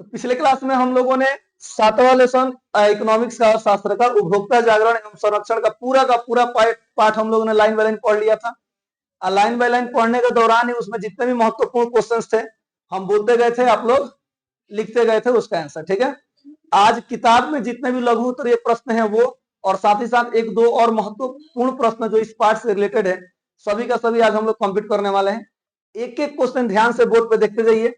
तो पिछले क्लास में हम लोगों ने 7वां लेसन इकोनॉमिक्स का शास्त्र का उपभोक्ता जागरण एवं संरक्षण का पूरा पाठ हम लोगों ने लाइन बाय लाइन पढ़ लिया था। लाइन बाय लाइन पढ़ने के दौरान ही उसमें जितने भी महत्वपूर्ण क्वेश्चंस थे हम बोलते गए थे, आप लोग लिखते गए थे उसका आंसर। ठीक है, आज किताब में जितने भी लघु उत्तरीय प्रश्न है वो, और साथ ही साथ एक दो और महत्वपूर्ण प्रश्न जो इस पाठ से रिलेटेड है, सभी का सभी आज हम लोग कंप्लीट करने वाले हैं। एक एक क्वेश्चन ध्यान से बोर्ड पे देखते जाइए।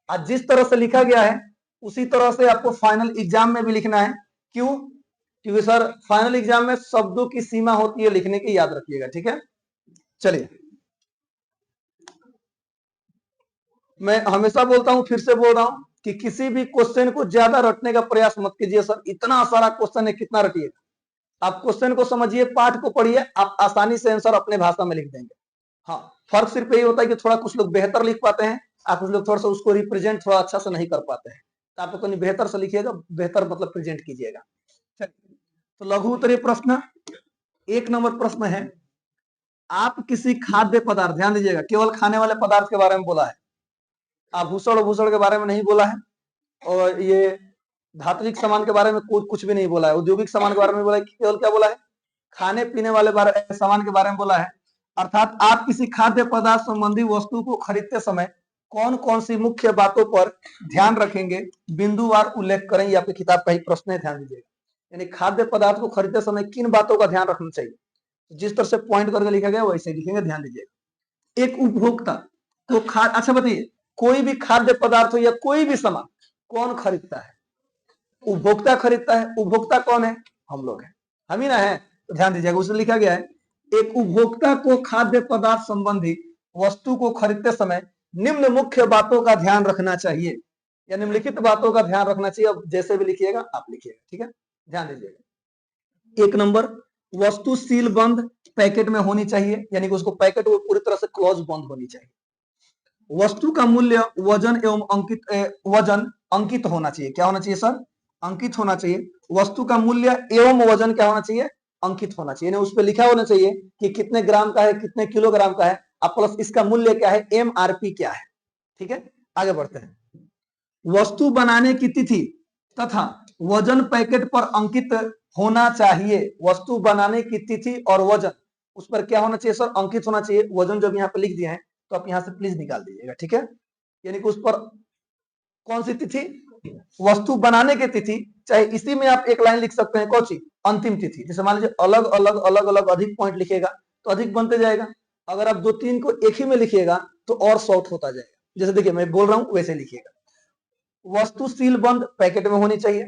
आज जिस तरह से लिखा गया है उसी तरह से आपको फाइनल एग्जाम में भी लिखना है। क्यों? क्योंकि सर फाइनल एग्जाम में शब्दों की सीमा होती है लिखने की, याद रखिएगा। ठीक है, चलिए मैं हमेशा बोलता हूं, फिर से बोल रहा हूं कि किसी भी क्वेश्चन को ज्यादा रटने का प्रयास मत कीजिए। सर इतना सारा क्वेश्चन है, कितना रटिएगा। आप क्वेश्चन को समझिए, पाठ को पढ़िए, आप आसानी से आंसर अपने भाषा में लिख देंगे। हाँ, फर्क सिर्फ यही होता है कि थोड़ा कुछ लोग बेहतर लिख पाते हैं, आप कुछ लोग थोड़ा सा उसको रिप्रेजेंट थोड़ा अच्छा से नहीं कर पाते हैं। तो आप अपनी बेहतर से लिखिएगा, बेहतर मतलब प्रेजेंट कीजिएगा। तो लघु उत्तरीय प्रश्न 1 नंबर प्रश्न है, आप किसी खाद्य पदार्थ, ध्यान दीजिएगा, केवल खाने वाले पदार्थ के बारे में बोला है, आभूषण और भूषण के बारे में नहीं बोला है, और ये धात्विक सामान के बारे में कुछ भी नहीं बोला है, औद्योगिक सामान के बारे में बोला है, केवल क्या बोला है, खाने पीने वाले सामान के बारे में बोला है। अर्थात आप किसी खाद्य पदार्थ संबंधी वस्तु को खरीदते समय कौन कौन सी मुख्य बातों पर ध्यान रखेंगे, बिंदुवार उल्लेख करें। ये आपकी किताब का ही प्रश्न है, ध्यान दीजिएगा। यानी खाद्य पदार्थ को खरीदते समय किन बातों का ध्यान रखना चाहिए, जिस तरह से पॉइंट करके लिखा गया वैसे लिखेंगे, ध्यान दीजिएगा। एक उपभोक्ता तो अच्छा बताइए, कोई भी खाद्य पदार्थ हो या कोई भी सामान कौन खरीदता है? उपभोक्ता खरीदता है। उपभोक्ता कौन है? हम लोग हैं, हम ही ना है। तो ध्यान दीजिएगा, उसमें लिखा गया है, एक उपभोक्ता को खाद्य पदार्थ संबंधी वस्तु को खरीदते समय निम्न मुख्य बातों का ध्यान रखना चाहिए, या निम्नलिखित बातों का ध्यान रखना चाहिए। अब जैसे भी लिखिएगा आप लिखिएगा। ठीक है, ध्यान दीजिएगा। 1 नंबर, वस्तु सील बंद पैकेट में होनी चाहिए, यानी कि उसको पैकेट वो पूरी तरह से क्लोज बंद होनी चाहिए। वस्तु का मूल्य वजन एवं वजन अंकित होना चाहिए। क्या होना चाहिए सर? अंकित होना चाहिए। वस्तु का मूल्य एवं वजन क्या होना चाहिए? अंकित होना चाहिए। उस पर लिखा होना चाहिए कि कितने ग्राम का है, कितने किलोग्राम का है, अब प्लस इसका मूल्य क्या है, MRP क्या है। ठीक है, आगे बढ़ते हैं। वस्तु बनाने की तिथि तथा वजन पैकेट पर अंकित होना चाहिए। वस्तु बनाने की तिथि और वजन उस पर क्या होना चाहिए सर? अंकित होना चाहिए। वजन जब यहाँ पे लिख दिए हैं तो आप यहाँ से प्लीज निकाल दीजिएगा। ठीक है, यानी कि उस पर कौन सी तिथि? वस्तु बनाने की तिथि, चाहे इसी में आप एक लाइन लिख सकते हैं, कौन सी? अंतिम तिथि। जैसे मान लीजिए अलग अलग अधिक पॉइंट लिखेगा तो अधिक बनते जाएगा। अगर आप 2-3 को एक ही में लिखिएगा तो और शॉर्ट होता जाएगा। जैसे देखिए मैं बोल रहा हूं वैसे लिखिएगा। वस्तु सील बंद पैकेट में होनी चाहिए।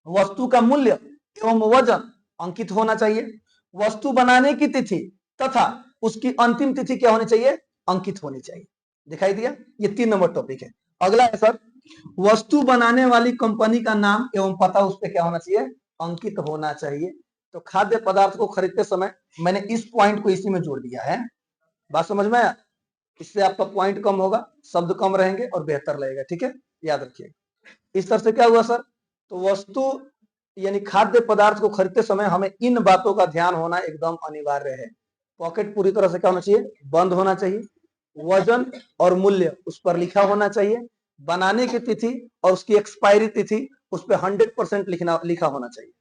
वस्तु का मूल्य एवं वजन अंकित होना चाहिए। वस्तु बनाने की तिथि तथा उसकी अंतिम तिथि क्या होनी चाहिए? अंकित होनी चाहिए। दिखाई दिया? ये 3 नंबर टॉपिक है। अगला है सर, वस्तु बनाने वाली कंपनी का नाम एवं पता उस पर क्या होना चाहिए? अंकित होना चाहिए। तो खाद्य पदार्थ को खरीदते समय मैंने इस पॉइंट को इसी में जोड़ दिया है। बात समझ में आया? इससे आपका पॉइंट कम होगा, शब्द कम रहेंगे और बेहतर लगेगा। ठीक है, याद रखिएगा। इस तरह से क्या हुआ सर? तो वस्तु यानी खाद्य पदार्थ को खरीदते समय हमें इन बातों का ध्यान होना एकदम अनिवार्य है। पॉकेट पूरी तरह से क्या होना चाहिए? बंद होना चाहिए। वजन और मूल्य उस पर लिखा होना चाहिए। बनाने की तिथि और उसकी एक्सपायरी तिथि उस पर 100% लिखा होना चाहिए।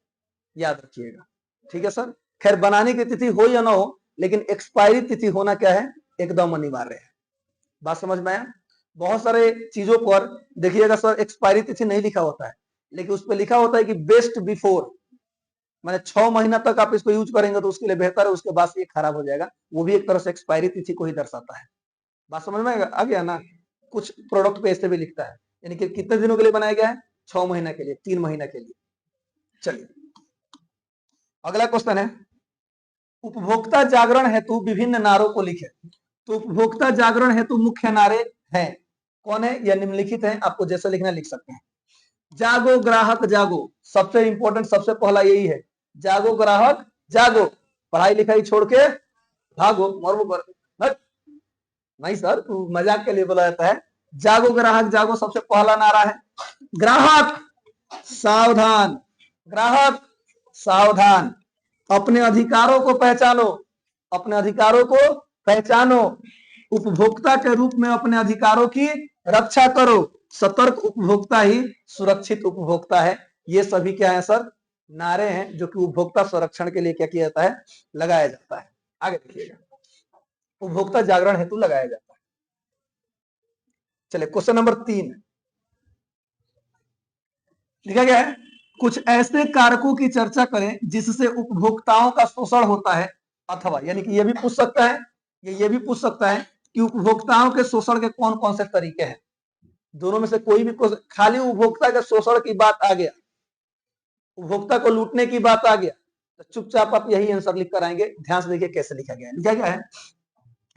याद रखिएगा। ठीक है सर, खैर बनाने की तिथि हो या ना हो, लेकिन एक्सपायरी तिथि होना क्या है? एकदम अनिवार्य है। बात समझ में आया? बहुत सारे चीजों पर देखिएगा सर एक्सपायरी तिथि नहीं लिखा होता है, लेकिन उस पर लिखा होता है कि बेस्ट बिफोर, मैंने 6 महीना तक आप इसको यूज करेंगे तो उसके लिए बेहतर है, उसके बाद ये खराब हो जाएगा। वो भी एक तरह से एक्सपायरी तिथि को ही दर्शाता है। बात समझ में आ गया ना? कुछ प्रोडक्ट पे ऐसे भी लिखता है, यानी कि कितने दिनों के लिए बनाया गया है? 6 महीना के लिए, 3 महीना के लिए। चलिए अगला क्वेश्चन है, उपभोक्ता जागरण हेतु विभिन्न नारों को लिखे। तो उपभोक्ता जागरण हेतु मुख्य नारे हैं, कौन है? या निम्नलिखित हैं, आपको जैसा लिखना लिख सकते हैं। जागो ग्राहक जागो, सबसे इंपॉर्टेंट, सबसे पहला यही है। जागो ग्राहक जागो, पढ़ाई लिखाई छोड़ के भागो मरो पर नहीं सर, मजाक के लिए बोला जाता है। जागो ग्राहक जागो सबसे पहला नारा है। ग्राहक सावधान, ग्राहक सावधान, अपने अधिकारों को पहचानो, अपने अधिकारों को पहचानो, उपभोक्ता के रूप में अपने अधिकारों की रक्षा करो। सतर्क उपभोक्ता ही सुरक्षित उपभोक्ता है। ये सभी क्या है सर, नारे हैं जो कि उपभोक्ता संरक्षण के लिए क्या किया जाता है, लगाया जाता है। आगे देखिएगा, उपभोक्ता जागरण हेतु लगाया जाता है। चलिए क्वेश्चन नंबर 3 लिखा गया है, कुछ ऐसे कारकों की चर्चा करें जिससे उपभोक्ताओं का शोषण होता है, अथवा यानी कि ये भी पूछ सकता है, ये भी पूछ सकता है कि उपभोक्ताओं के शोषण के कौन कौन से तरीके हैं। दोनों में से कोई भी, खाली उपभोक्ता के शोषण की बात आ गया, उपभोक्ता को लूटने की बात आ गया, तो चुपचाप आप यही आंसर लिख कर आएंगे। ध्यान से देखिए कैसे लिखा गया है। लिखा गया है,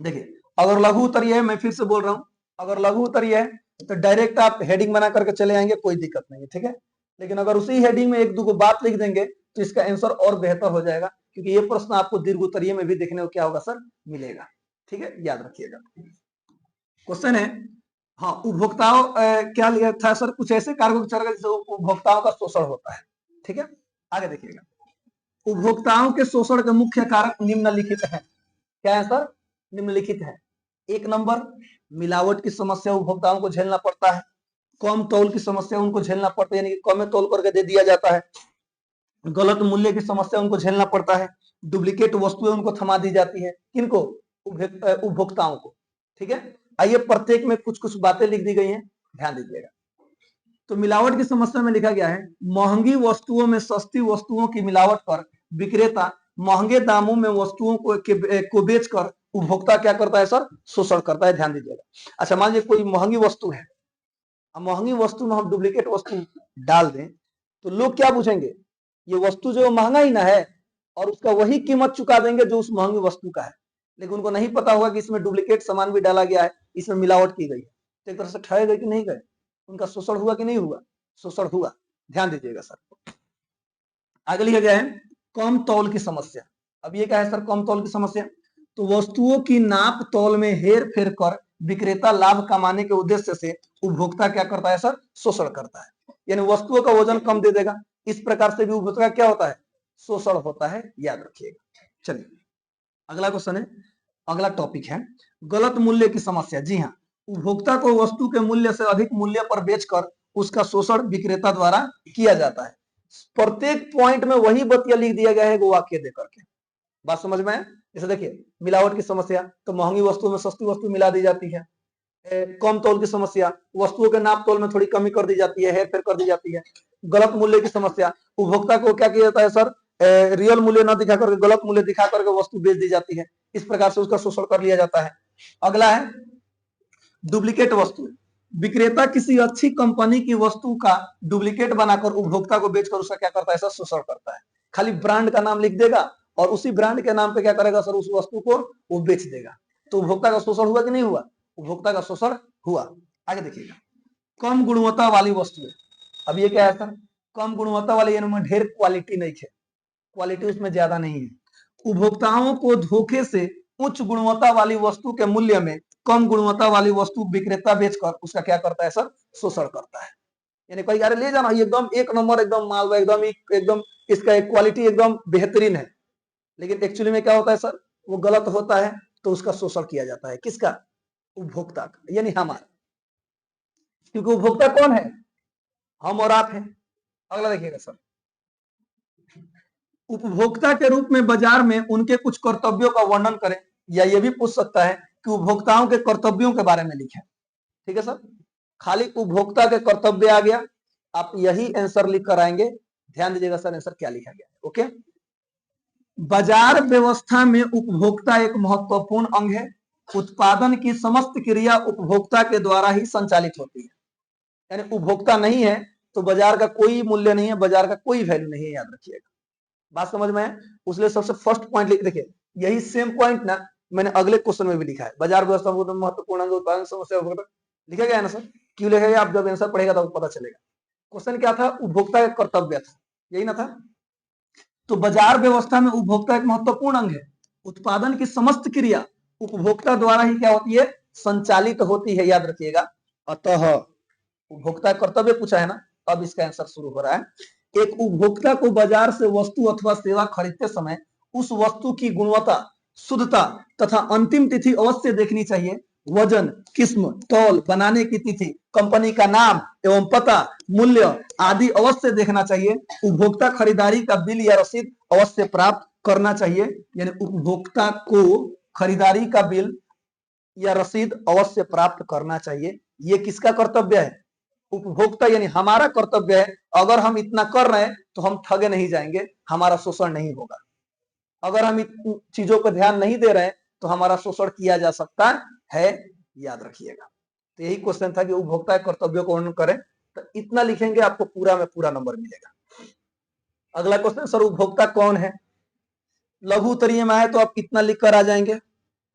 देखिए अगर लघु उत्तरीय है, मैं फिर से बोल रहा हूं, अगर लघु उत्तरीय है तो डायरेक्ट आप हेडिंग बना करके चले आएंगे, कोई दिक्कत नहीं है, ठीक है। लेकिन अगर उसी हेडिंग में एक दो बात लिख देंगे तो इसका आंसर और बेहतर हो जाएगा, क्योंकि ये प्रश्न आपको दीर्घ उत्तरीय में भी देखने को क्या होगा सर, मिलेगा, ठीक है, याद रखिएगा। क्वेश्चन है, हाँ उपभोक्ताओं क्या लिखा था सर, कुछ ऐसे कारकों की चर्चा जिससे उपभोक्ताओं का शोषण होता है, ठीक है। आगे देखिएगा, उपभोक्ताओं के शोषण के मुख्य कारक निम्नलिखित हैं। क्या है सर, निम्नलिखित है। 1 नंबर, मिलावट की समस्या उपभोक्ताओं को झेलना पड़ता है। कम तौल की समस्या उनको झेलना पड़ता है, यानी कि कम तौल करके दे दिया जाता है। गलत मूल्य की समस्या उनको झेलना पड़ता है। डुप्लीकेट वस्तुएं उनको थमा दी जाती है, किनको, उपभोक्ताओं को, ठीक है। आइए प्रत्येक में कुछ कुछ बातें लिख दी गई हैं, ध्यान दीजिएगा। तो मिलावट की समस्या में लिखा गया है, महंगी वस्तुओं में सस्ती वस्तुओं की मिलावट कर विक्रेता महंगे दामों में वस्तुओं को बेचकर उपभोक्ता क्या करता है सर, शोषण करता है। ध्यान दीजिएगा। अच्छा मान लीजिए कोई महंगी वस्तु है, अब महंगी वस्तु में हम डुप्लीकेट वस्तु डाल दें तो लोग क्या पूछेंगे, ये वस्तु जो महंगा ही ना है, और उसका वही कीमत चुका देंगे जो उस महंगी वस्तु का है। लेकिन उनको नहीं पता होगा कि इसमें डुप्लीकेट सामान भी डाला गया है, इसमें मिलावट की गई है। तो एक तरह से ठहर गए कि नहीं गए, उनका शोषण हुआ कि नहीं हुआ, शोषण हुआ। ध्यान दीजिएगा सर। आगे लिखा गया है, कम तौल की समस्या। अब ये क्या है सर, कम तौल की समस्या, तो वस्तुओं की नाप तौल में हेर फेर कर विक्रेता लाभ कमाने के उद्देश्य से उपभोक्ता क्या करता है सर, शोषण करता है, यानी वस्तुओं का वजन कम दे देगा। इस प्रकार से भी उपभोक्ता क्या होता है, शोषण होता है, याद रखिएगा। चलिए अगला क्वेश्चन है, अगला टॉपिक है गलत मूल्य की समस्या। जी हाँ, उपभोक्ता को वस्तु के मूल्य से अधिक मूल्य पर बेचकर उसका शोषण विक्रेता द्वारा किया जाता है। प्रत्येक पॉइंट में वही बतिया लिख दिया गया है, वो वाक्य देकर के। बात समझ में आए? जैसे देखिए मिलावट की समस्या, तो महंगी वस्तु में सस्ती वस्तु मिला दी जाती है। कम तौल की समस्या, वस्तुओं के नाप तौल में थोड़ी कमी कर दी जाती है, हेर फेर कर दी जाती है। गलत मूल्य की समस्या, उपभोक्ता को क्या किया जाता है सर, रियल मूल्य न दिखा करके गलत मूल्य दिखा करके वस्तु बेच दी जाती है। इस प्रकार से उसका शोषण कर लिया जाता है। अगला है डुप्लीकेट वस्तु, विक्रेता किसी अच्छी कंपनी की वस्तु का डुप्लीकेट बनाकर उपभोक्ता को बेचकर उसका क्या करता है सर, शोषण करता है। खाली ब्रांड का नाम लिख देगा और उसी ब्रांड के नाम पे क्या करेगा सर, उस वस्तु को वो बेच देगा। तो उपभोक्ता का शोषण हुआ कि नहीं हुआ, उपभोक्ता का शोषण हुआ। आगे देखिएगा, कम गुणवत्ता वाली वस्तुएं। अब ये क्या है सर, कम गुणवत्ता वाली, यानी ढेर क्वालिटी नहीं है, क्वालिटी उसमें ज्यादा नहीं है। उपभोक्ताओं को धोखे से उच्च गुणवत्ता वाली वस्तु के मूल्य में कम गुणवत्ता वाली वस्तु विक्रेता बेचकर उसका क्या करता है सर, शोषण करता है। यानी कोई अरे ले जाना एकदम 1 नंबर, एकदम मालवा, एकदम इसका एक क्वालिटी एकदम बेहतरीन है, लेकिन एक्चुअली में क्या होता है सर, वो गलत होता है, तो उसका शोषण किया जाता है। किसका, उपभोक्ता का, यानी हमारा, क्योंकि उपभोक्ता कौन है, हम और आप हैं। अगला देखिएगा सर, उपभोक्ता के रूप में बाजार में उनके कुछ कर्तव्यों का वर्णन करें, या ये भी पूछ सकता है कि उपभोक्ताओं के कर्तव्यों के बारे में लिखें। ठीक है सर, खाली उपभोक्ता के कर्तव्य आ गया, आप यही आंसर लिख कर आएंगे। ध्यान दीजिएगा सर आंसर क्या लिखा गया है। ओके, बाजार व्यवस्था में उपभोक्ता एक महत्वपूर्ण अंग है। उत्पादन की समस्त क्रिया उपभोक्ता के द्वारा ही संचालित होती है, यानी उपभोक्ता नहीं है तो बाजार का कोई मूल्य नहीं है, बाजार का कोई वैल्यू नहीं है, याद रखिएगा। बात समझ में है? उसलिए सबसे फर्स्ट पॉइंट लिख, देखिए यही सेम पॉइंट ना मैंने अगले क्वेश्चन में भी लिखा है, बाजार व्यवस्था महत्वपूर्ण अंग उत्पादन समस्या लिखा गया है ना सर। क्यों लिखा गया, आप जब आंसर पढ़ेगा तो पता चलेगा। क्वेश्चन क्या था, उपभोक्ता का कर्तव्य था, यही ना था। तो बाजार व्यवस्था में उपभोक्ता एक महत्वपूर्ण अंग है। उत्पादन की समस्त क्रिया उपभोक्ता द्वारा ही क्या होती है, संचालित होती है, याद रखिएगा। अतः उपभोक्ता कर्तव्य पूछा है ना, अब इसका आंसर शुरू हो रहा है। एक उपभोक्ता को बाजार से वस्तु अथवा सेवा खरीदते समय उस वस्तु की गुणवत्ता, शुद्धता तथा अंतिम तिथि अवश्य देखनी चाहिए। वजन, किस्म, तौल, बनाने की तिथि, कंपनी का नाम एवं पता, मूल्य आदि अवश्य देखना चाहिए। उपभोक्ता खरीदारी का बिल या रसीद अवश्य प्राप्त करना चाहिए। यानी उपभोक्ता को खरीदारी का बिल या रसीद अवश्य प्राप्त करना चाहिए। ये किसका कर्तव्य है? उपभोक्ता, यानी हमारा कर्तव्य है। अगर हम इतना कर रहे हैं तो हम ठगे नहीं जाएंगे, हमारा शोषण नहीं होगा। अगर हम इन चीजों पर ध्यान नहीं दे रहे हैं तो हमारा शोषण किया जा सकता है, याद रखिएगा। तो यही क्वेश्चन था कि उपभोक्ता के कर्तव्यों को वर्णन करें, तो इतना लिखेंगे आपको पूरा में पूरा नंबर मिलेगा। अगला क्वेश्चन, सर उपभोक्ता कौन है? लघु उत्तरीय में आए तो आप इतना लिख कर आ जाएंगे,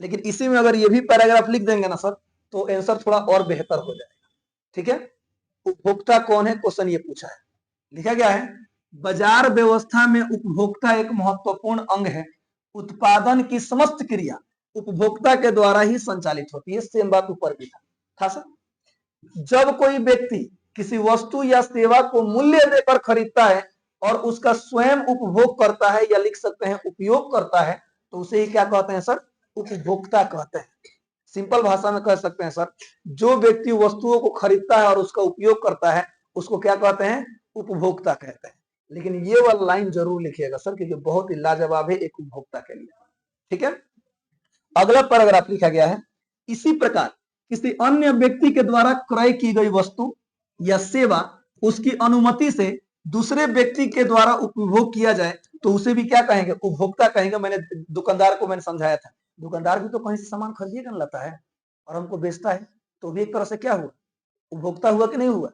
लेकिन इसी में अगर ये भी पैराग्राफ लिख देंगे ना सर तो आंसर थोड़ा और बेहतर हो जाएगा। ठीक है, उपभोक्ता कौन है क्वेश्चन ये पूछा है, लिखा गया है बाजार व्यवस्था में उपभोक्ता एक महत्वपूर्ण अंग है। उत्पादन की समस्त क्रिया उपभोक्ता के द्वारा ही संचालित होती है। सेम बात ऊपर भी था सर। जब कोई व्यक्ति किसी वस्तु या सेवा को मूल्य देकर खरीदता है और उसका स्वयं उपभोग करता है या लिख सकते हैं उपयोग करता है, तो उसे ही क्या कहते हैं सर? उपभोक्ता कहते हैं। सिंपल भाषा में कह सकते हैं सर, जो व्यक्ति वस्तुओं को खरीदता है और उसका उपयोग करता है उसको क्या कहते हैं? उपभोक्ता कहते हैं। लेकिन ये वाला लाइन जरूर लिखिएगा सर, क्योंकि बहुत ही लाजवाब है एक उपभोक्ता के लिए। ठीक है, अगला पैराग्राफ लिखा गया है, इसी प्रकार किसी अन्य व्यक्ति के द्वारा क्रय की गई वस्तु या सेवा उसकी अनुमति से दूसरे व्यक्ति के द्वारा उपभोग किया जाए तो उसे भी क्या कहेंगे? उपभोक्ता कहेंगे। मैंने दुकानदार को समझाया था, दुकानदार भी तो कहीं से सामान खरीदिए कर लाता है और हमको बेचता है, तो भी एक तरह से क्या हुआ? उपभोक्ता हुआ कि नहीं हुआ?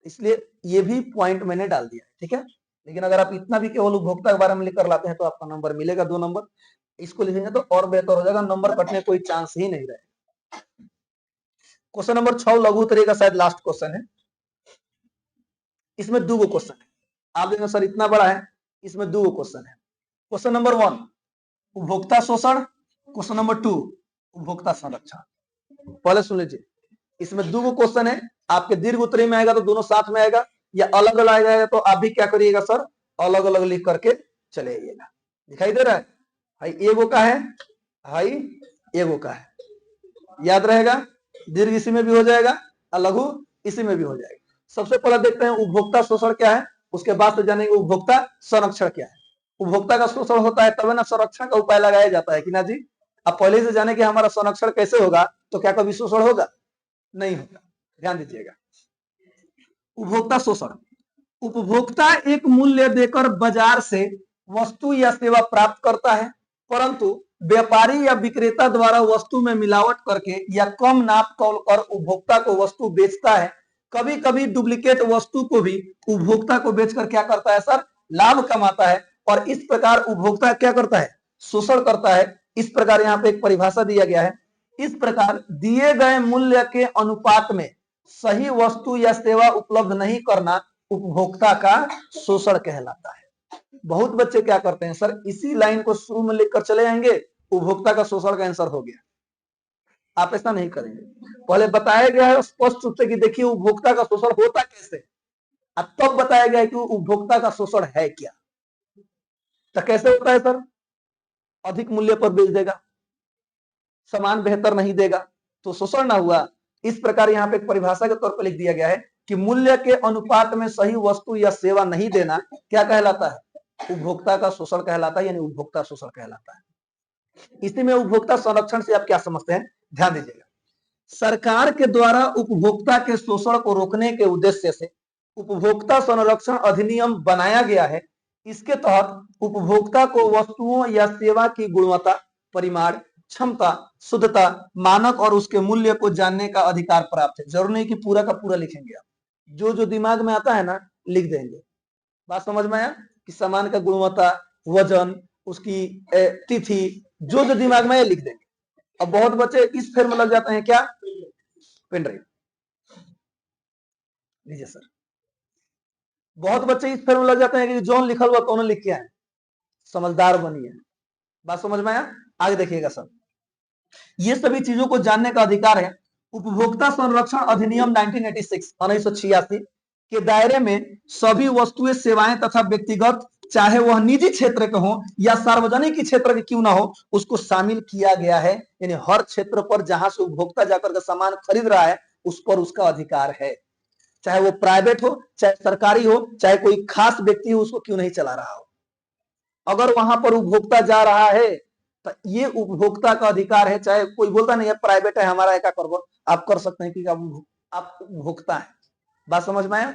इसलिए ये भी पॉइंट मैंने डाल दिया है। ठीक है, लेकिन अगर आप इतना भी केवल उपभोक्ता के बारे में लिख कर लाते हैं तो आपका नंबर मिलेगा 2 नंबर। इसको लिखेंगे तो और बेहतर हो जाएगा, नंबर कटने कोई चांस ही नहीं रहेगा। क्वेश्चन नंबर 6 लघु उत्तरीय का शायद लास्ट क्वेश्चन है। इसमें 2 क्वेश्चन है। आप देखो सर इतना बड़ा है, इसमें 2 क्वेश्चन है। क्वेश्चन नंबर 1 उपभोक्ता शोषण, क्वेश्चन नंबर 2 उपभोक्ता संरक्षण। पहले सुन लीजिए, इसमें 2 क्वेश्चन है। आपके दीर्घ उत्तरीय में आएगा तो दोनों साथ में आएगा, या अलग अलग आएगा तो आप भी क्या करिएगा सर? अलग अलग लिख करके चले आइएगा। दिखाई दे रहा है? हाई एगो का है, हाई एगो का है, याद रहेगा। दीर्घ इसी में भी हो जाएगा और लघु इसी में भी हो जाएगा। सबसे पहले देखते हैं उपभोक्ता शोषण क्या है, उसके बाद से जानेंगे उपभोक्ता संरक्षण क्या है। उपभोक्ता का शोषण होता है तब ना संरक्षण का उपाय लगाया जाता है कि ना जी? अब पहले से जाने कि हमारा संरक्षण कैसे होगा तो क्या कभी शोषण होगा? नहीं होगा। ध्यान दीजिएगा, उपभोक्ता शोषण, उपभोक्ता एक मूल्य देकर बाजार से वस्तु या सेवा प्राप्त करता है, परंतु व्यापारी या विक्रेता द्वारा वस्तु में मिलावट करके या कम नाप तोल कर उपभोक्ता को वस्तु बेचता है। कभी कभी डुप्लीकेट वस्तु को भी उपभोक्ता को बेचकर क्या करता है सर? लाभ कमाता है। और इस प्रकार उपभोक्ता क्या करता है? शोषण करता है। इस प्रकार यहाँ पे एक परिभाषा दिया गया है, इस प्रकार दिए गए मूल्य के अनुपात में सही वस्तु या सेवा उपलब्ध नहीं करना उपभोक्ता का शोषण कहलाता है। बहुत बच्चे क्या करते हैं सर, इसी लाइन को शुरू में लिखकर चले जाएंगे, उपभोक्ता का शोषण का आंसर हो गया। आप ऐसा नहीं करेंगे, पहले बताया गया है स्पष्ट रूप से कि देखिए उपभोक्ता का शोषण होता कैसे, अब तब बताया गया है कि उपभोक्ता का शोषण है क्या। तो कैसे होता है सर? अधिक मूल्य पर बेच देगा, सामान बेहतर नहीं देगा, तो शोषण ना हुआ। इस प्रकार यहाँ पे एक परिभाषा के तौर पर लिख दिया गया है कि मूल्य के अनुपात में सही वस्तु या सेवा नहीं देना क्या कहलाता है? उपभोक्ता का शोषण कहलाता है, यानी उपभोक्ता शोषण कहलाता है। इसी में उपभोक्ता संरक्षण से आप क्या समझते हैं? ध्यान दीजिएगा, सरकार के द्वारा उपभोक्ता के शोषण को रोकने के उद्देश्य से उपभोक्ता संरक्षण अधिनियम बनाया गया है। इसके तहत उपभोक्ता को वस्तुओं या सेवा की गुणवत्ता, परिमाण, क्षमता, शुद्धता, मानक और उसके मूल्य को जानने का अधिकार प्राप्त है। जरूर नहीं कि पूरा का पूरा लिखेंगे आप, जो जो दिमाग में आता है ना लिख देंगे। बात समझ में आया कि सामान का गुणवत्ता, वजन, उसकी तिथि, जो जो दिमाग में है लिख देंगे। अब बहुत बच्चे इस फेर में लग जाते हैं, क्या? पेन ड्राइव लीजिए सर। बहुत बच्चे इस फेर में लग जाते हैं कि जॉन लिखल हुआ कौन लिख के आए। समझदार बनिए। बात समझ में आया? आगे देखिएगा सर, ये सभी चीजों को जानने का अधिकार है। उपभोक्ता संरक्षण अधिनियम 1986 के दायरे में सभी वस्तुएं, सेवाएं तथा व्यक्तिगत चाहे वह निजी क्षेत्र के हो या सार्वजनिक क्षेत्र के क्यों ना हो, उसको शामिल किया गया है। यानी हर क्षेत्र पर जहां से उपभोक्ता जाकर के सामान खरीद रहा है उस पर उसका अधिकार है, चाहे वो प्राइवेट हो, चाहे सरकारी हो, चाहे कोई खास व्यक्ति हो उसको क्यों नहीं चला रहा हो। अगर वहां पर उपभोक्ता जा रहा है तो ये उपभोक्ता का अधिकार है। चाहे कोई बोलता नहीं है प्राइवेट है हमारा क्या करो, आप कर सकते हैं कि आप उपभोक्ता है। बात समझ में आया?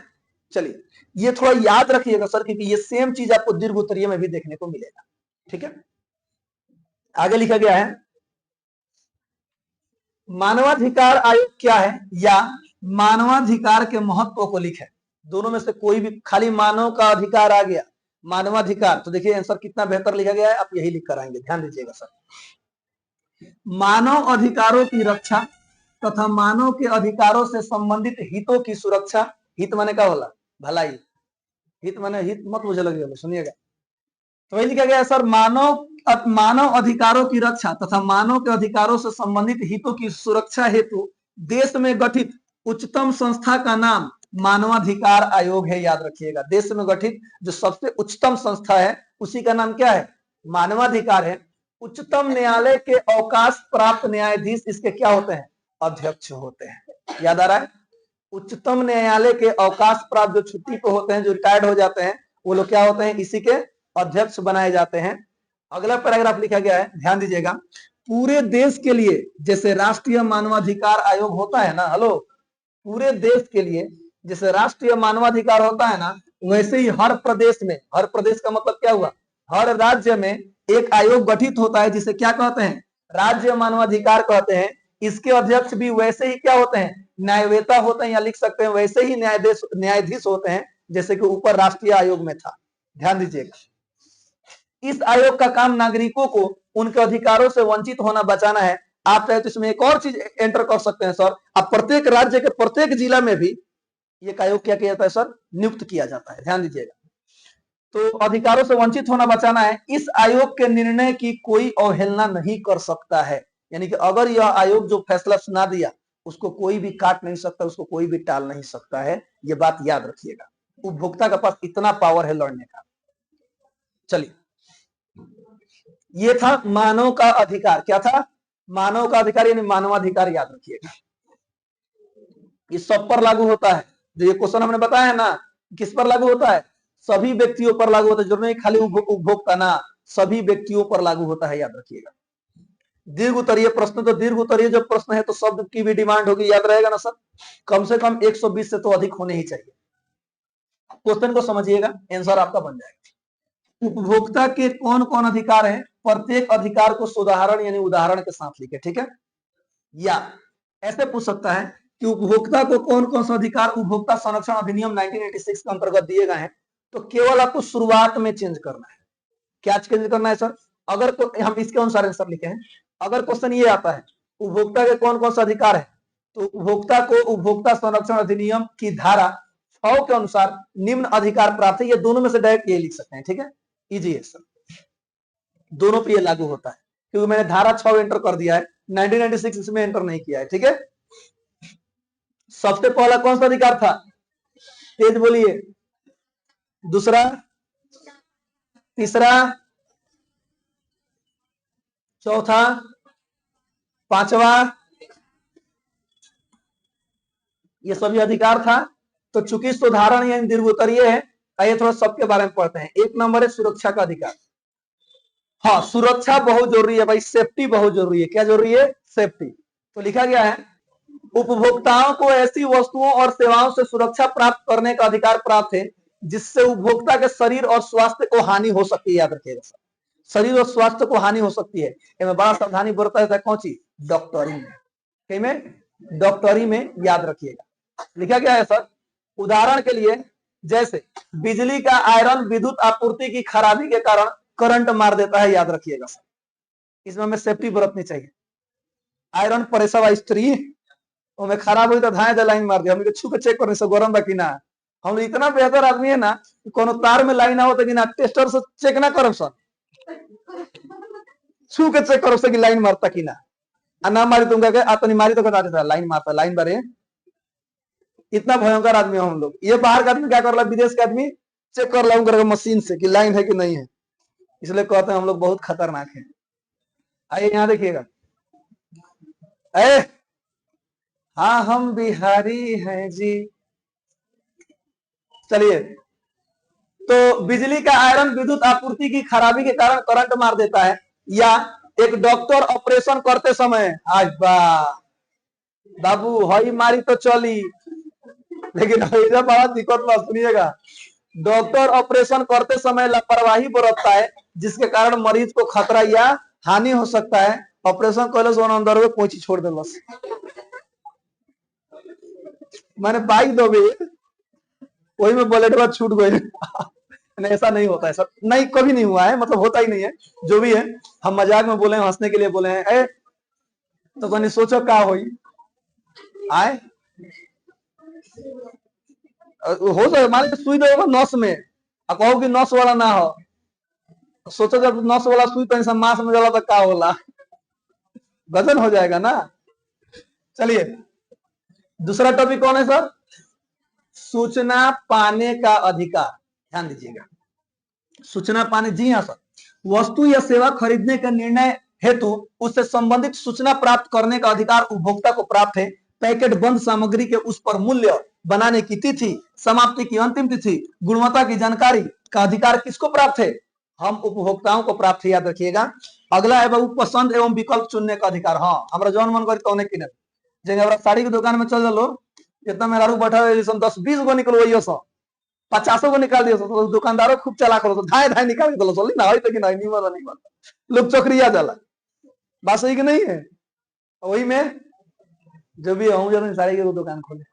चलिए ये थोड़ा याद रखिएगा सर, क्योंकि ये सेम चीज आपको दीर्घ उत्तरीय में भी देखने को मिलेगा। ठीक है, आगे लिखा गया है मानवाधिकार आयोग क्या है या मानवाधिकार के महत्व को लिखे। दोनों में से कोई भी, खाली मानव का अधिकार आ गया, मानवाधिकार, तो देखिए आंसर कितना बेहतर लिखा गया है, आप यही लिख कर आएंगे, ध्यान दीजिएगा सर। मानव अधिकारों की रक्षा तथा मानव के अधिकारों से संबंधित हितों की सुरक्षा। हित माने क्या बोला? भलाई। हित माने हित मत मुझे लगे, सुनिएगा। तो वही लिखा गया सर, मानव अधिकारों की रक्षा तथा मानव के अधिकारों से संबंधित हितों की सुरक्षा हेतु देश में गठित उच्चतम संस्था का नाम मानवाधिकार आयोग है। याद रखिएगा, देश में गठित जो सबसे उच्चतम संस्था है उसी का नाम क्या है? मानवाधिकार है। उच्चतम न्यायालय के अवकाश प्राप्त न्यायाधीश इसके क्या होते हैं? अध्यक्ष होते हैं। याद आ रहा है? उच्चतम न्यायालय के अवकाश प्राप्त जो छुट्टी पे होते हैं, जो रिटायर्ड हो जाते हैं, वो लोग क्या होते हैं? इसी के अध्यक्ष बनाए जाते हैं। अगला पैराग्राफ लिखा गया है, ध्यान दीजिएगा। पूरे देश के लिए जैसे राष्ट्रीय मानवाधिकार आयोग होता है ना, हेलो, पूरे देश के लिए जैसे राष्ट्रीय मानवाधिकार होता है ना, वैसे ही हर प्रदेश में, हर प्रदेश का मतलब क्या हुआ? हर राज्य में एक आयोग गठित होता है जिसे क्या कहते हैं? राज्य मानवाधिकार कहते हैं। इसके अध्यक्ष भी वैसे ही क्या होते हैं? न्यायवेता होते हैं, या लिख सकते हैं वैसे ही न्यायाधीश होते हैं जैसे कि ऊपर राष्ट्रीय आयोग में था। ध्यान दीजिएगा, इस आयोग का काम नागरिकों को उनके अधिकारों से वंचित होना बचाना है। आप चाहे तो इसमें एक और चीज एंटर कर सकते हैं सर, अब प्रत्येक राज्य के प्रत्येक जिला में भी ये आयोग क्या किया जाता है सर? नियुक्त किया जाता है। ध्यान दीजिएगा, तो अधिकारों से वंचित होना बचाना है। इस आयोग के निर्णय की कोई अवहेलना नहीं कर सकता है। यानी कि अगर यह आयोग जो फैसला सुना दिया उसको कोई भी काट नहीं सकता, उसको कोई भी टाल नहीं सकता है। ये बात याद रखिएगा, उपभोक्ता के पास इतना पावर है लड़ने का। चलिए, ये था मानव का अधिकार। क्या था? मानव का अधिकार यानी मानवाधिकार। याद रखिएगा, ये सब पर लागू होता है। जो ये क्वेश्चन हमने बताया है ना, किस पर लागू होता है? सभी व्यक्तियों पर लागू होता है, जरूर नहीं खाली उपभोक्ता ना, सभी व्यक्तियों पर लागू होता है। याद रखिएगा, दीर्घ उत्तरीय प्रश्न, तो दीर्घ उत्तरीय जब प्रश्न है तो शब्द की भी डिमांड होगी, याद रहेगा ना सर? कम से कम 120 से तो अधिक होने ही चाहिए। क्वेश्चन को समझिएगा, आंसर आपका बन जाएगा। उपभोक्ता के कौन कौन अधिकार है? प्रत्येक अधिकार को उदाहरण यानी उदाहरण के साथ लिखे। ठीक है, या ऐसे पूछ सकता है कि उपभोक्ता को कौन कौन सा अधिकार उपभोक्ता संरक्षण अधिनियम 1986 के अंतर्गत दिए गए हैं, तो केवल आपको शुरुआत में चेंज करना है। क्या चेंज करना है सर? अगर हम इसके अनुसार आंसर लिखे हैं, अगर क्वेश्चन ये आता है उपभोक्ता के कौन कौन सा अधिकार है, तो उपभोक्ता को उपभोक्ता संरक्षण अधिनियम की धारा 6 के अनुसार निम्न अधिकार प्राप्त है। ये दोनों में से डायरेक्ट ये लिख सकते हैं। ठीक है, इजी है सर, दोनों पे ये लागू होता है, क्योंकि मैंने धारा 6 एंटर कर दिया है, 1996 इसमें एंटर नहीं किया है। ठीक है, सबसे पहला कौन सा अधिकार था? तेज बोलिए। दूसरा, तीसरा, चौथा, पांचवा, ये सभी अधिकार था। तो चूंकि सुधारण यानी दीर्घ उत्तरीय है, आइए थोड़ा सबके बारे में पढ़ते हैं। एक नंबर है सुरक्षा का अधिकार। हाँ, सुरक्षा बहुत जरूरी है भाई, सेफ्टी बहुत जरूरी है। क्या जरूरी है? सेफ्टी। तो लिखा गया है उपभोक्ताओं को ऐसी वस्तुओं और सेवाओं से सुरक्षा प्राप्त करने का अधिकार प्राप्त है जिससे उपभोक्ता के शरीर और स्वास्थ्य को हानि हो सकती है। याद रखिएगा, शरीर और स्वास्थ्य को हानि हो सकती है। इसमें बड़ा सावधानी बरता है। कौन सी? डॉक्टरी में। कहीं में? डॉक्टरी में। याद रखिएगा, लिखा गया है सर, उदाहरण के लिए जैसे बिजली का आयरन विद्युत आपूर्ति की खराबी के कारण करंट मार देता है। याद रखिएगा सर, इसमें हमें सेफ्टी बरतनी चाहिए। आयरन प्रेशर स्त्री में खराब हुई तो धाए दे लाइन मार दिया, हम छू के चेक करने से गरम बाकी ना। हम इतना बेहतर आदमी है ना, कोनो तार में लाइन ना हो तो बिना टेस्टर से चेक ना करो सर, छू के चेक करो कि लाइन मारता कि ना। ना मारी तुम कह आतनी मारी तो कहता लाइन मारता, लाइन बारे। इतना भयंकर आदमी हम लोग। ये बाहर का आदमी क्या कर रहा है, विदेश का आदमी चेक कर लाऊं करके मशीन से कि लाइन है कि नहीं है, इसलिए कहते हैं हम लोग बहुत खतरनाक है। आइए यहाँ देखिएगा, ए हाँ हम बिहारी हैं जी। चलिए, तो बिजली का आयरन विद्युत आपूर्ति की खराबी के कारण करंट मार देता है, या एक डॉक्टर ऑपरेशन करते समय, आज बाबू हई मारी तो चली, लेकिन ऐसा बड़ा दिक्कत बा, सुनिएगा, डॉक्टर ऑपरेशन करते समय लापरवाही बरतता है जिसके कारण मरीज को खतरा या हानि हो सकता है। ऑपरेशन कैले से अंदर में कोई चीज छोड़ दे, बस मैंने बाइक दो भी वही में बुलेट बाद छूट गई। ऐसा नहीं होता है सर, नहीं कभी नहीं हुआ है, मतलब होता ही नहीं है। जो भी है हम मजाक में बोले हैं, हंसने के लिए बोले हैं। ए तो कहीं सोचो क्या हुई आए, हो सके मान लीजिए सुई दो नस में, और कहो कि नस वाला ना हो, सोचो जब नस वाला सुई तो मांस में जाला तो क्या होला, वजन हो जाएगा ना। चलिए दूसरा टॉपिक कौन है सर, सूचना पाने का अधिकार। ध्यान दीजिएगा, सूचना पाने, जी हाँ सर, वस्तु या सेवा खरीदने का निर्णय हेतु उससे संबंधित सूचना प्राप्त करने का अधिकार उपभोक्ता को प्राप्त है। पैकेट बंद सामग्री के उस पर मूल्य, बनाने की तिथि, समाप्ति की अंतिम तिथि, गुणवत्ता की जानकारी का अधिकार किसको प्राप्त है, हम उपभोक्ताओं को प्राप्त है, याद रखिएगा। अगला है बाबू पसंद एवं विकल्प चुनने का अधिकार। हाँ हमारा जौन मन करी तो किने, जगह साड़ी की दुकान में चल लो, इतना मेहरारू बैठा है 10-20 गो निकलवाइयो सो, 50 गो निकाल दियो सो, दुकानदारों खूब चला करो, धाए धाए निकाल दो, चल ना तो कि नहीं माना लोग चौकरिया जाला, बात सही कि नहीं है। वही में जो भी हूँ जब साड़ी की दुकान खोले,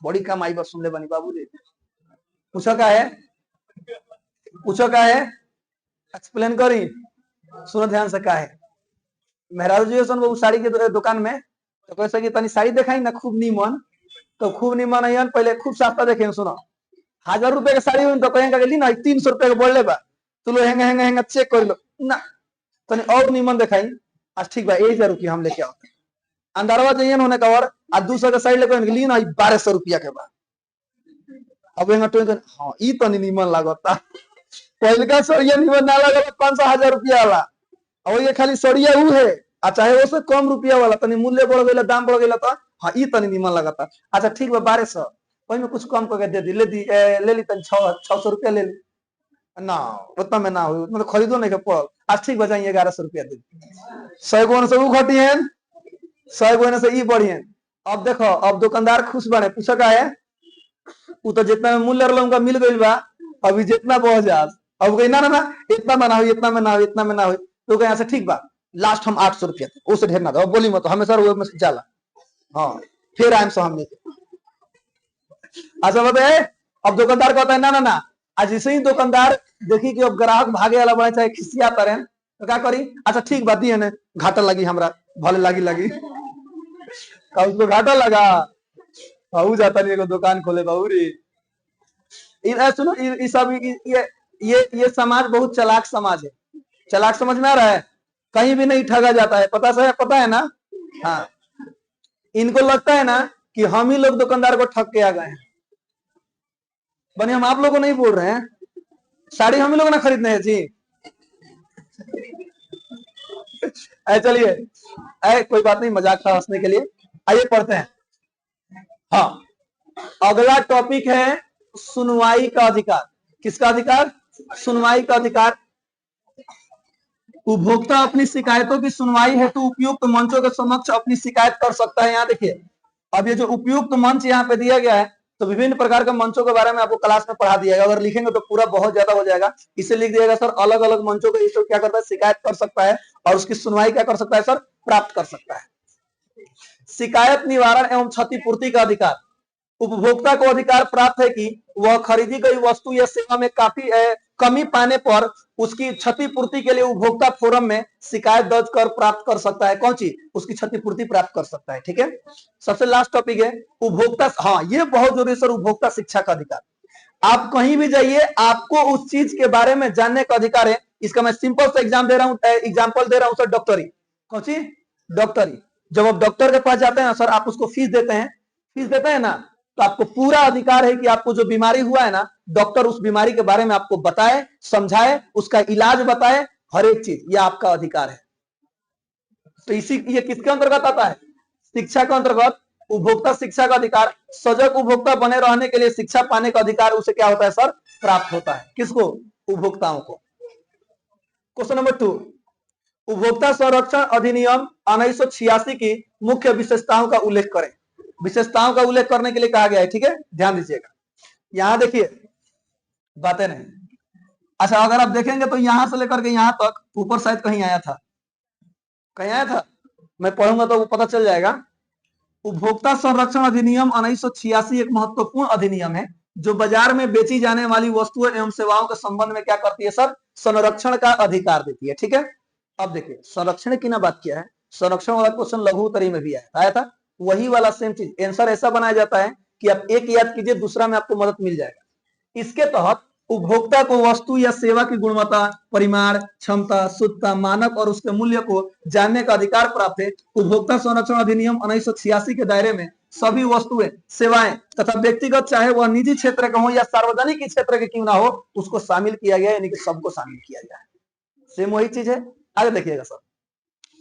बड़ी कमाई बस सुन ले बनी बाबू जी। पूछो क्या है, पूछो क्या है, एक्सप्लेन करी, सुनो ध्यान से। क्या है मेहरारू जी वो साड़ी के दुकान में, तो कैसे कि तनी साड़ी दिखाई ना खूब नीमन, तो खूब नीमन है पहले खूब सस्ता देखे, सुनो 1000 रुपए के साड़ी हुई तो कहेंगे ली ना 300 रुपए के बोले बा, तो लो हेंगा हेंगा हेंगा चेक कर लो ना, तनी और नीमन दिखाई, आज ठीक बा 1000 रुपया हम लेके आओ, अंदरवा चाहिए होने कवर, आज 200 के साड़ी लेके ली ना 1200 रुपया के बाद, अब हाँ ई तनी नीमन लागता, पहले का सड़िया नीमन ना लगा 500-1000 रुपया वाला, और ये खाली सड़िया वो है, चाहे वो से कम रुपया वाला, तनी मूल्य बढ़ गया, दाम बढ़ गया, तो हाँ ई तनी नीमन लगाता, अच्छा ठीक बा 1200, वही में कुछ कम करके दे दी, ले ली तनी 600 रुपया ले ली ना, उतना में ना हो, मतलब खरीदो नहीं के पड़ल, आज ठीक बजाइए 1100 रुपया दे, 100 गुण से वो घटी है, 100 गुण से ई बढ़ी है। अब देखो, अब दुकानदार खुश बने, पूछो का है, वो तो जितना में मूल्य उनका मिल गई बा, अभी जितना बहुत जात, अब कहीं ना ना ना इतना में ना हो, इतना में ना हो, इतना में ना हो, तो कहीं ऐसे ठीक बा लास्ट हम 800 रुपया उससे ढेर ना दो, बोली मत हमेशा वो में जाला, हाँ फिर आए सो हमने, अच्छा बताए। अब दुकानदार कहता है ना ना ना, आज इसे ही दुकानदार देखी कि अब ग्राहक भागे वाला बने, चाहे खिसिया करे तो क्या करी, अच्छा ठीक बात है ना, घाटा लगी हमरा, भले लगी लगी का उसको घाटा लगा, बाबू जाता नहीं दुकान खोले बाबू रे। सुनो ये सब ये समाज बहुत चालाक समाज है, चालाक समझ में आ रहा है, कहीं भी नहीं ठगा जाता है, पता है ना। हाँ इनको लगता है ना कि हम ही लोग दुकानदार को ठग के आ गए हैं, बनी हम आप लोग को नहीं बोल रहे हैं, साड़ी हम ही लोग ना खरीदने हैं जी। चलिए कोई बात नहीं, मजाक था हंसने के लिए, आइए पढ़ते हैं। हाँ अगला टॉपिक है सुनवाई का अधिकार। किसका अधिकार, सुनवाई का अधिकार। उपभोक्ता अपनी शिकायतों की सुनवाई हेतु उपयुक्त मंचों के समक्ष अपनी शिकायत कर सकता है। यहाँ देखिए, अब ये जो उपयुक्त मंच यहाँ पे दिया गया है, तो विभिन्न प्रकार के मंचों के बारे में आपको क्लास में पढ़ा दिया जाएगा, अगर लिखेंगे तो पूरा बहुत ज्यादा हो जाएगा, इसे लिख दिएगा सर अलग अलग मंचों के क्या करता है, शिकायत कर सकता है, और उसकी सुनवाई क्या कर सकता है सर, प्राप्त कर सकता है। शिकायत निवारण एवं क्षतिपूर्ति का अधिकार। उपभोक्ता को अधिकार प्राप्त है कि वह खरीदी गई वस्तु या सेवा में काफी कमी पाने पर उसकी क्षतिपूर्ति के लिए उपभोक्ता फोरम में शिकायत दर्ज कर प्राप्त कर सकता है, कौन सी, उसकी क्षतिपूर्ति प्राप्त कर सकता है। ठीक है, सबसे लास्ट टॉपिक है उपभोक्ता, हाँ ये बहुत जरूरी सर, उपभोक्ता शिक्षा का अधिकार। आप कहीं भी जाइए आपको उस चीज के बारे में जानने का अधिकार है। इसका मैं सिंपल सा एग्जाम्पल दे रहा हूं सर, डॉक्टरी, कौन सी, डॉक्टरी। जब आप डॉक्टर के पास जाते हैं सर, आप उसको फीस देते हैं, फीस देते हैं ना, तो आपको पूरा अधिकार है कि आपको जो बीमारी हुआ है ना, डॉक्टर उस बीमारी के बारे में आपको बताए, समझाए, उसका इलाज बताए, हर एक चीज, यह आपका अधिकार है। तो ये किसके अंतर्गत आता है? शिक्षा के अंतर्गत। उपभोक्ता शिक्षा का अधिकार, सजग उपभोक्ता बने रहने के लिए शिक्षा पाने का अधिकार उसे क्या होता है सर? प्राप्त होता है। किसको? उपभोक्ताओं को। क्वेश्चन नंबर 2, उपभोक्ता संरक्षण अधिनियम 1986 की मुख्य विशेषताओं का उल्लेख करें। विशेषताओं का उल्लेख करने के लिए कहा गया है, ठीक है, ध्यान दीजिएगा। यहां देखिए, बातें नहीं। अच्छा, अगर आप देखेंगे तो यहां से लेकर के यहां तक ऊपर शायद कहीं आया था, कहीं आया था, मैं पढ़ूंगा तो वो पता चल जाएगा। उपभोक्ता संरक्षण अधिनियम 1986 एक महत्वपूर्ण अधिनियम है जो बाजार में बेची जाने वाली वस्तुओं एवं सेवाओं के संबंध में क्या करती है सर? संरक्षण का अधिकार देती है, ठीक है। अब देखिए, संरक्षण की ना बात किया है, संरक्षण वाला क्वेश्चन लघु उत्तरी में भी आया था, वही वाला सेम चीज। आंसर ऐसा बनाया जाता है कि आप एक याद कीजिए, दूसरा में आपको मदद मिल जाएगा। इसके तहत उपभोक्ता को वस्तु या सेवा की गुणवत्ता, परिमाण, क्षमता, शुद्धता, मानक और उसके मूल्य को जानने का अधिकार प्राप्त है। उपभोक्ता संरक्षण अधिनियम 1986 के दायरे में सभी वस्तुएं, सेवाएं तथा व्यक्तिगत, चाहे वह निजी क्षेत्र का हो या सार्वजनिक क्षेत्र के क्यों ना हो, उसको शामिल किया गया, यानी कि सबको शामिल किया गया है। सेम वही चीज है। आगे देखिएगा सर,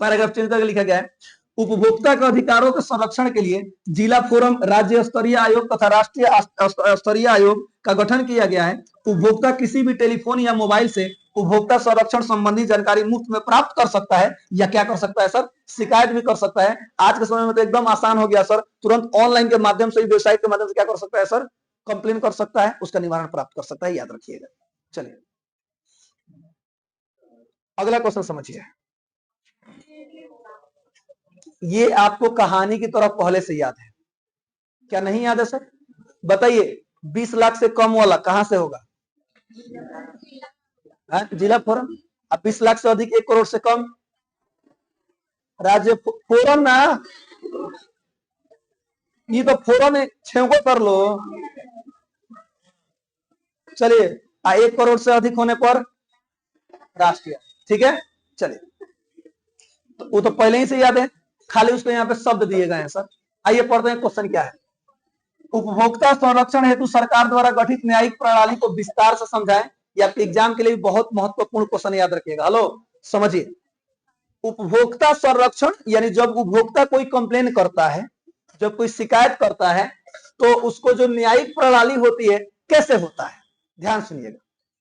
पैराग्राफ चेंज करके लिखा गया है, उपभोक्ता के अधिकारों के संरक्षण के लिए जिला फोरम, राज्य स्तरीय आयोग तथा राष्ट्रीय स्तरीय आयोग का गठन किया गया है। उपभोक्ता किसी भी टेलीफोन या मोबाइल से उपभोक्ता संरक्षण संबंधी जानकारी मुफ्त में प्राप्त कर सकता है, या क्या कर सकता है सर? शिकायत भी कर सकता है। आज के समय में तो एकदम आसान हो गया सर, तुरंत ऑनलाइन के माध्यम से, वेबसाइट के माध्यम से क्या कर सकता है सर? कंप्लेन कर सकता है, उसका निवारण प्राप्त कर सकता है, याद रखिएगा। चलिए अगला क्वेश्चन समझिए। ये आपको कहानी की तरफ पहले से याद है क्या? नहीं याद है सर? बताइए, 20 लाख से कम वाला कहां से होगा? जिला फोरम। अब 20 लाख से अधिक 1 करोड़ से कम राज्य फोरम ना, ये तो फोरम है, 6 को कर लो। चलिए, 1 करोड़ से अधिक होने पर राष्ट्रीय, ठीक है। चलिए, तो वो तो पहले ही से याद है, खाली उसको यहाँ पे शब्द दिए गए हैं सर। आइए पढ़ते हैं क्वेश्चन क्या है। उपभोक्ता संरक्षण हेतु सरकार द्वारा गठित न्यायिक प्रणाली को विस्तार से समझाएं। ये आपके एग्जाम के लिए बहुत महत्वपूर्ण क्वेश्चन, याद रखिएगा। हेलो, समझिए, उपभोक्ता संरक्षण यानी जब उपभोक्ता कोई कंप्लेन करता है, जब कोई शिकायत करता है, तो उसको जो न्यायिक प्रणाली होती है कैसे होता है, ध्यान सुनिएगा।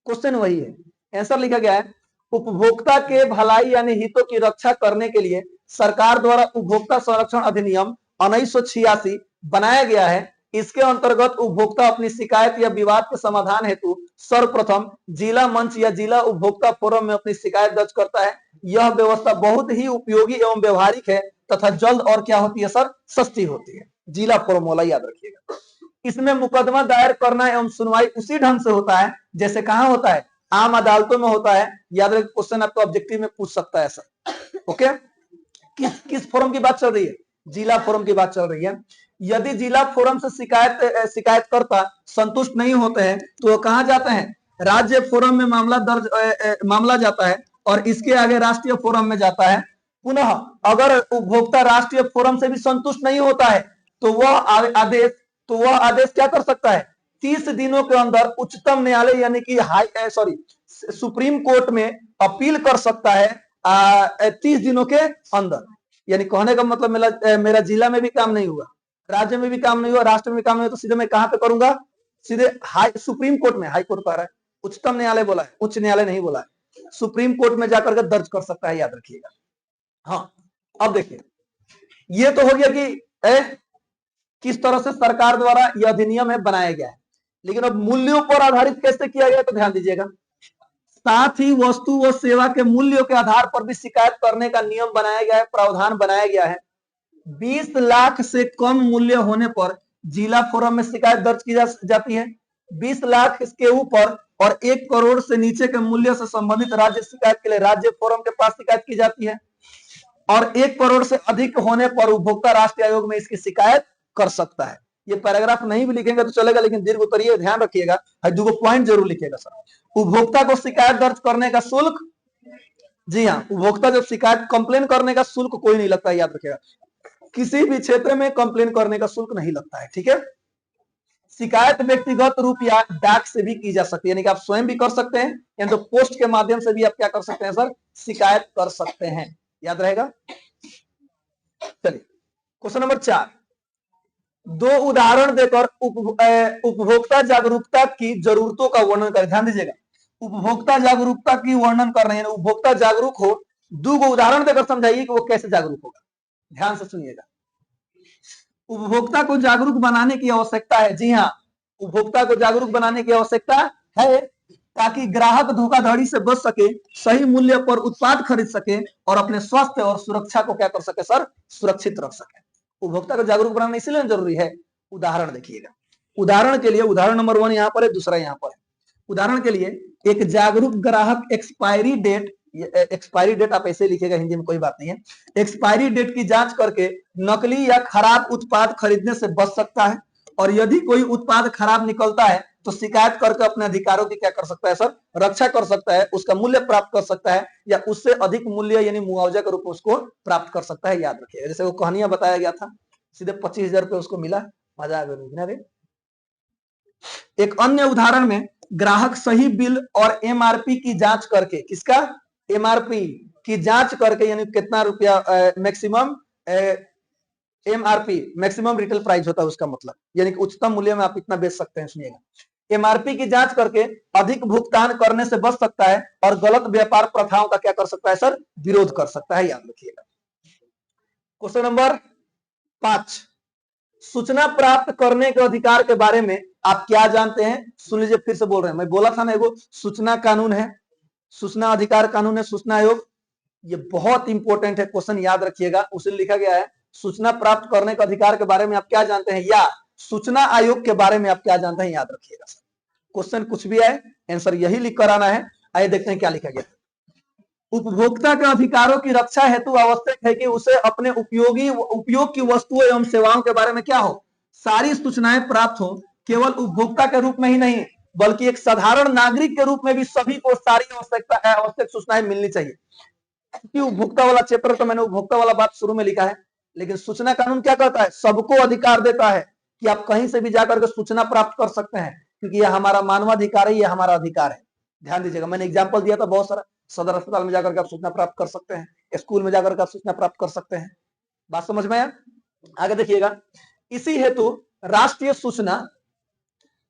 क्वेश्चन वही है, आंसर लिखा गया है, उपभोक्ता के भलाई यानी हितों की रक्षा करने के लिए सरकार द्वारा उपभोक्ता संरक्षण अधिनियम 1986 बनाया गया है। इसके अंतर्गत उपभोक्ता अपनी शिकायत या विवाद के समाधान हेतु सर्वप्रथम जिला मंच या जिला उपभोक्ता फोरम में अपनी शिकायत दर्ज करता है। यह व्यवस्था बहुत ही उपयोगी एवं व्यवहारिक है तथा जल्द और क्या होती है सर? सस्ती होती है। जिला फोरम वाला याद रखिएगा। इसमें मुकदमा दायर करना एवं सुनवाई उसी ढंग से होता है जैसे कहां होता है? आम अदालतों में होता है। याद रखिए, क्वेश्चन आपको ऑब्जेक्टिव में पूछ सकता है सर। ओके, किस फोरम की बात चल रही है? जिला फोरम की बात चल रही है। यदि जिला फोरम से शिकायतकर्ता संतुष्ट नहीं होते हैं तो वो कहां जाते हैं? राज्य फोरम में मामला जाता है और इसके आगे राष्ट्रीय फोरम में जाता है। पुनः अगर उपभोक्ता राष्ट्रीय फोरम से भी संतुष्ट नहीं होता है तो वह आदेश क्या कर सकता है? 30 दिनों के अंदर उच्चतम न्यायालय यानी कि सुप्रीम कोर्ट में अपील कर सकता है 30 दिनों के अंदर। यानी कहने का मतलब मेरा जिला में भी काम नहीं हुआ, राज्य में भी काम नहीं हुआ, राष्ट्र में भी काम नहीं हुआ, तो सीधे मैं कहां पे करूंगा? सीधे सुप्रीम कोर्ट में। हाई कोर्ट कह रहा है, उच्चतम न्यायालय बोला है, उच्च न्यायालय नहीं बोला है। सुप्रीम कोर्ट में जाकर के दर्ज कर सकता है, याद रखिएगा। हाँ, अब देखिए, ये तो हो गया कि किस तरह से सरकार द्वारा यह अधिनियम है बनाया गया है। लेकिन अब मूल्यों पर आधारित कैसे किया गया, तो ध्यान दीजिएगा। साथ ही वस्तु व सेवा के मूल्यों के आधार पर भी शिकायत करने का नियम बनाया गया है, प्रावधान बनाया गया है। 20 लाख से कम मूल्य होने पर जिला फोरम में शिकायत दर्ज की जाती है। 20 लाख के ऊपर और 1 करोड़ से नीचे के मूल्य से संबंधित राज्य शिकायत के लिए राज्य फोरम के पास शिकायत की जाती है। और 1 करोड़ से अधिक होने पर उपभोक्ता राष्ट्रीय आयोग में इसकी शिकायत कर सकता है। ये पैराग्राफ नहीं भी लिखेंगे तो चलेगा, लेकिन दीर्घ उत्तरीय ध्यान रखिएगा, दो पॉइंट जरूर लिखिएगा सर। उपभोक्ता को शिकायत दर्ज करने का शुल्क, जी हाँ, उपभोक्ता जब शिकायत कंप्लेन करने का शुल्क कोई नहीं लगता है, याद रखिएगा। किसी भी क्षेत्र में कंप्लेन करने का शुल्क नहीं लगता है, ठीक है। शिकायत व्यक्तिगत रूप या डाक से भी की जा सकती है, यानी कि आप स्वयं भी कर सकते हैं या तो पोस्ट के माध्यम से भी आप क्या कर सकते हैं सर, शिकायत कर सकते हैं। याद रहेगा। चलिए क्वेश्चन नंबर 4, दो उदाहरण देकर उपभोक्ता जागरूकता की जरूरतों का वर्णन करें। ध्यान दीजिएगा, उपभोक्ता जागरूकता की वर्णन कर रहे हैं, उपभोक्ता जागरूक हो, दो उदाहरण देकर समझाइए कि वो कैसे जागरूक होगा। ध्यान से सुनिएगा, उपभोक्ता को जागरूक बनाने की आवश्यकता है। जी हाँ, उपभोक्ता को जागरूक बनाने की आवश्यकता है ताकि ग्राहक धोखाधड़ी से बच सके, सही मूल्य पर उत्पाद खरीद सके और अपने स्वास्थ्य और सुरक्षा को क्या कर सके सर, सुरक्षित रख सके। उपभोक्ता को जागरूक बनाना इसलिए जरूरी है। उदाहरण देखिएगा, उदाहरण के लिए उदाहरण नंबर 1 यहाँ पर है, दूसरा यहाँ पर है। उदाहरण के लिए एक जागरूक ग्राहक एक्सपायरी डेट आप ऐसे लिखेगा, हिंदी में कोई बात नहीं है, एक्सपायरी डेट की जांच करके नकली या खराब उत्पाद खरीदने से बच सकता है और यदि कोई उत्पाद खराब निकलता है तो शिकायत करके अपने अधिकारों की क्या कर सकता है सर, रक्षा कर सकता है, उसका मूल्य प्राप्त कर सकता है या उससे अधिक मूल्य यानी मुआवजा के रूप में उसको प्राप्त कर सकता है। याद रखिएगा, जैसे वो कहानियां बताया गया था, सीधे 25,000 रुपये उसको मिला, मजा आ गया। एक अन्य उदाहरण में ग्राहक सही बिल और एमआरपी की जांच करके, किसका, एमआरपी की जांच करके, यानी कितना रुपया maximum MRP maximum retail price होता है उसका मतलब, यानी कि उच्चतम मूल्य में आप इतना बेच सकते हैं। सुनिएगा, एमआरपी की जांच करके अधिक भुगतान करने से बच सकता है और गलत व्यापार प्रथाओं का क्या कर सकता है सर, विरोध कर सकता है। याद रखिएगा। क्वेश्चन नंबर 5, सूचना प्राप्त करने के अधिकार के बारे में आप क्या जानते हैं। सुन लीजिए, फिर से बोल रहे हैं, मैं बोला था ना, एगो सूचना कानून है, सूचना अधिकार कानून है, सूचना आयोग, ये बहुत इंपॉर्टेंट है, क्वेश्चन याद रखिएगा। उसे लिखा गया है सूचना प्राप्त करने के अधिकार के बारे में आप क्या जानते हैं, या सूचना आयोग के बारे में आप क्या जानते हैं। याद रखिएगा, क्वेश्चन कुछ भी आए आंसर यही लिख कर आना है। आइए देखते हैं क्या लिखा गया। उपभोक्ता के अधिकारों की रक्षा हेतु आवश्यक है कि उसे अपने उपयोग की वस्तुओं एवं सेवाओं के बारे में क्या हो, सारी सूचनाएं प्राप्त हो। केवल उपभोक्ता के रूप में ही नहीं बल्कि एक साधारण नागरिक के रूप में भी सभी को सारी आवश्यक सूचनाएं मिलनी चाहिए। क्योंकि उपभोक्ता वाला चैप्टर तो मैंने उपभोक्ता वाला बात शुरू में लिखा है, लेकिन सूचना कानून क्या कहता है, सबको अधिकार देता है कि आप कहीं से भी जाकर के सूचना प्राप्त कर सकते हैं, क्योंकि यह हमारा मानवाधिकार है, यह हमारा अधिकार है। ध्यान दीजिएगा, मैंने एग्जाम्पल दिया था बहुत सारा, सदर अस्पताल में जाकर के आप सूचना प्राप्त कर सकते हैं, स्कूल में जाकर के आप सूचना प्राप्त कर सकते हैं। बात समझ में आया। आगे देखिएगा, इसी हेतु राष्ट्रीय सूचना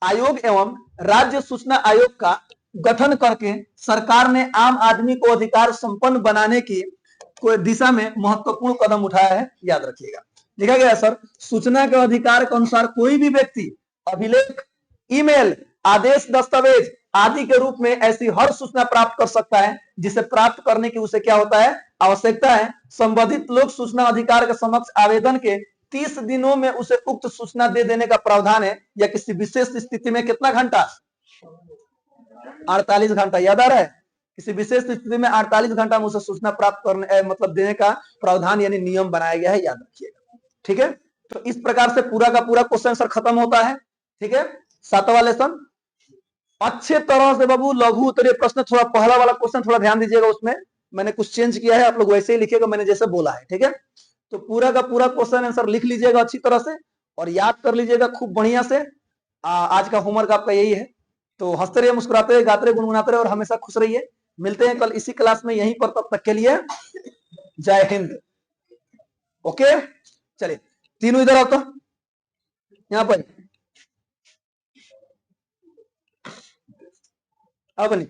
आयोग एवं राज्य सूचना आयोग का गठन करके सरकार ने आम आदमी को अधिकार संपन्न बनाने की दिशा में महत्वपूर्ण कदम उठाया है। याद रखिएगा, लिखा गया है सर, सूचना के अधिकार के अनुसार कोई भी व्यक्ति अभिलेख, ईमेल, आदेश, दस्तावेज आदि के रूप में ऐसी हर सूचना प्राप्त कर सकता है जिसे प्राप्त करने की उसे क्या होता है, आवश्यकता है। संबंधित लोक सूचना अधिकार के समक्ष आवेदन के 30 दिनों में उसे उक्त सूचना दे देने का प्रावधान है, या किसी विशेष स्थिति में कितना घंटा, 48 घंटा। याद आ रहा है, किसी विशेष स्थिति में 48 घंटा में उसे सूचना प्राप्त करने मतलब देने का प्रावधान यानी नियम बनाया गया है। याद रखिएगा, ठीक है। तो इस प्रकार से पूरा का पूरा क्वेश्चन सर खत्म होता है, ठीक है। 7वां लेसन अच्छे तरह से बाबू लघु उत्तरीय प्रश्न, थोड़ा पहला वाला क्वेश्चन थोड़ा ध्यान दीजिएगा, उसमें मैंने कुछ चेंज किया है, आप लोग वैसे ही लिखिएगा मैंने जैसे बोला है, ठीक है। तो पूरा का पूरा क्वेश्चन आंसर लिख लीजिएगा अच्छी तरह से और याद कर लीजिएगा खूब बढ़िया से। आज का होमवर्क आपका यही है। तो हंसते रहिए, मुस्कुराते रहिए, गाते रहिए, गुनगुनाते रहिए और हमेशा खुश रहिए। मिलते हैं कल इसी क्लास में यहीं पर, तब तक के लिए जय हिंद। ओके, चलिए तीनों इधर आओ तो, यहाँ पर अब नहीं